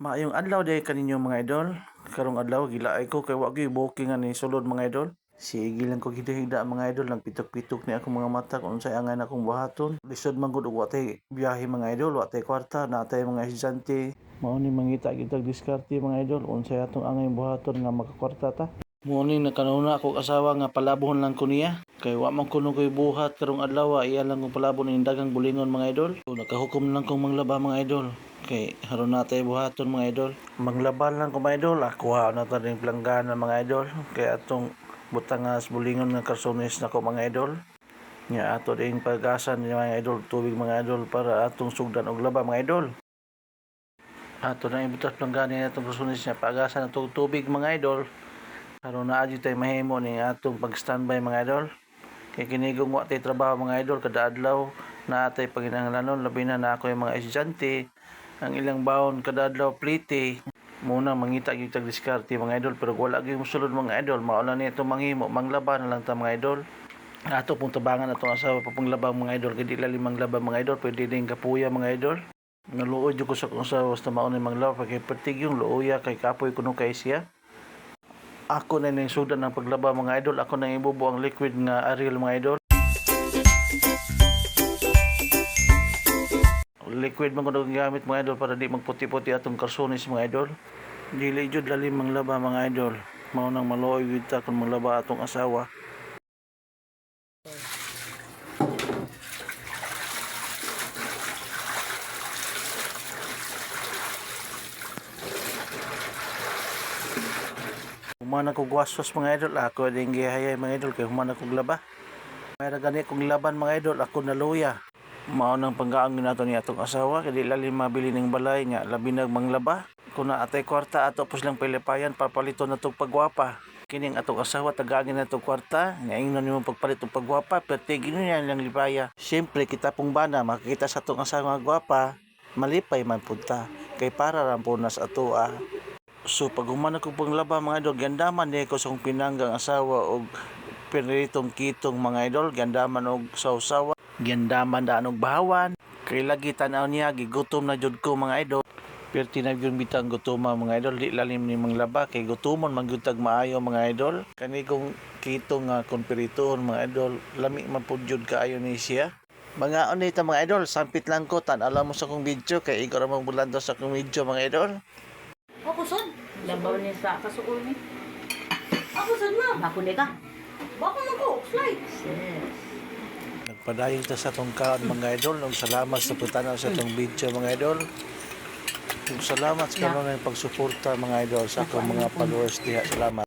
Maayong adlaw day kaninyo mga idol. Karong adlaw gilaay ko kay wa gyud booking ani sulod mga idol. Sige lang ko hida mga idol, nagpitok-pitok ni akong mga mata kung unsay angay na akong buhaton. Lisod man gud og wa tay biyahe mga idol, wa tay kwarta, natay mga estudyante. Mao ni mangita kitag diskarte mga idol unsay atong angay buhaton nga makakwarta ta. Morning nakanuna ako asawa nga palabon lang ko niya. Kay wa man kuno ko'y buhat karong adlaw, iya lang kong palabon ning dagang bulingon mga idol. So, nakahukom lang kong manglaba mga idol. Kay haron natay buhaton mga idol. Manglaban lang ko mga idol. Kuha na ta ning planggana mga idol. Kay atong butangas bulingon nga karsones nako mga idol. Nya ato ding pagasan ni mga idol tubig mga idol para atong sugdan og laba mga idol. Ato na ibutas planggana ni atong karsones nya pagasan atong tubig mga idol. Karon na adyo tay mahimo ning atong pag-standby mga idol. Kay kinigong wa tay trabaho mga idol kada adlaw na atay panginahanglanon labi na ako yung mga estudyante. Ang ilang baon kada adlaw plite. Muna mangita gyud tag diskarte mga idol pero wala gyud mosulod mga idol. Mao na ni itong manghimo manglaba na lang ta mga idol. Ato pong tabangan atong asawa pa panglaba mga idol kay di lalim manglaba mga idol pwede ding kapuya mga idol. Naluoy jud ko sa kung sa mao ni manglaba kay pertig yung luoya kay kapoy kuno kay siya. Ako na ning sudan ng paglaba mga idol. Ako na ibubo ang liquid nga Ariel mga idol. Liquid man ko nang gamit mga idol para di magputi-puti atong karsones mga idol. Dili jud lalim manglaba mga idol. Mao nang maluoy gyud ta kun manglaba atong asawa. Humana ko gwasos mga idol, ako din gihayay mga idol kay humana ko laba. Mayra gani kong laban mga idol, ako naluya. Mao nang panggaang ginato ni atong asawa kay di lalim mabili ning balay nga labi nag manglaba. Kun na atay kwarta ato pos lang pilipayan papalito na tog pagwapa. Kining atong asawa tagangin na tog kwarta, nga ingnon nimo pagpalit og pagwapa, pertig niya lang lipaya. Siyempre kita pong bana makikita sa atong asawa nga gwapa, malipay man punta. Kay para ra po nas atoa. So pag humana ko panglaba mga idol, gandaman ni ko sa akong pinanggang asawa og pinritong kitong mga idol, gandaman og sausawa, gandaman daan og bahawan. Kay lagi tanaw niya gigutom na jud ko mga idol. Perti na gyud bitang gutoma mga idol, di lalim ni manglaba kay gutomon man gyud tag maayo mga idol. Kani kong kitong nga kon piritoon mga idol, lami man pud jud kaayo ni siya. Mga ta mga idol, sampit lang ko tan alam mo sa akong video kay igor mo bulando sa akong video mga idol. Ako son. Labaw niya sa kasukol ni. Ako son ma. Ako di ka. Bako man ko. Slide. Yes. Nagpadayon ta sa tong kaon mga idol. Ug salamat sa pagtanaw sa tong video mga idol. Ug salamat sa kanunay pagsuporta mga idol sa akong mga followers diha. Salamat.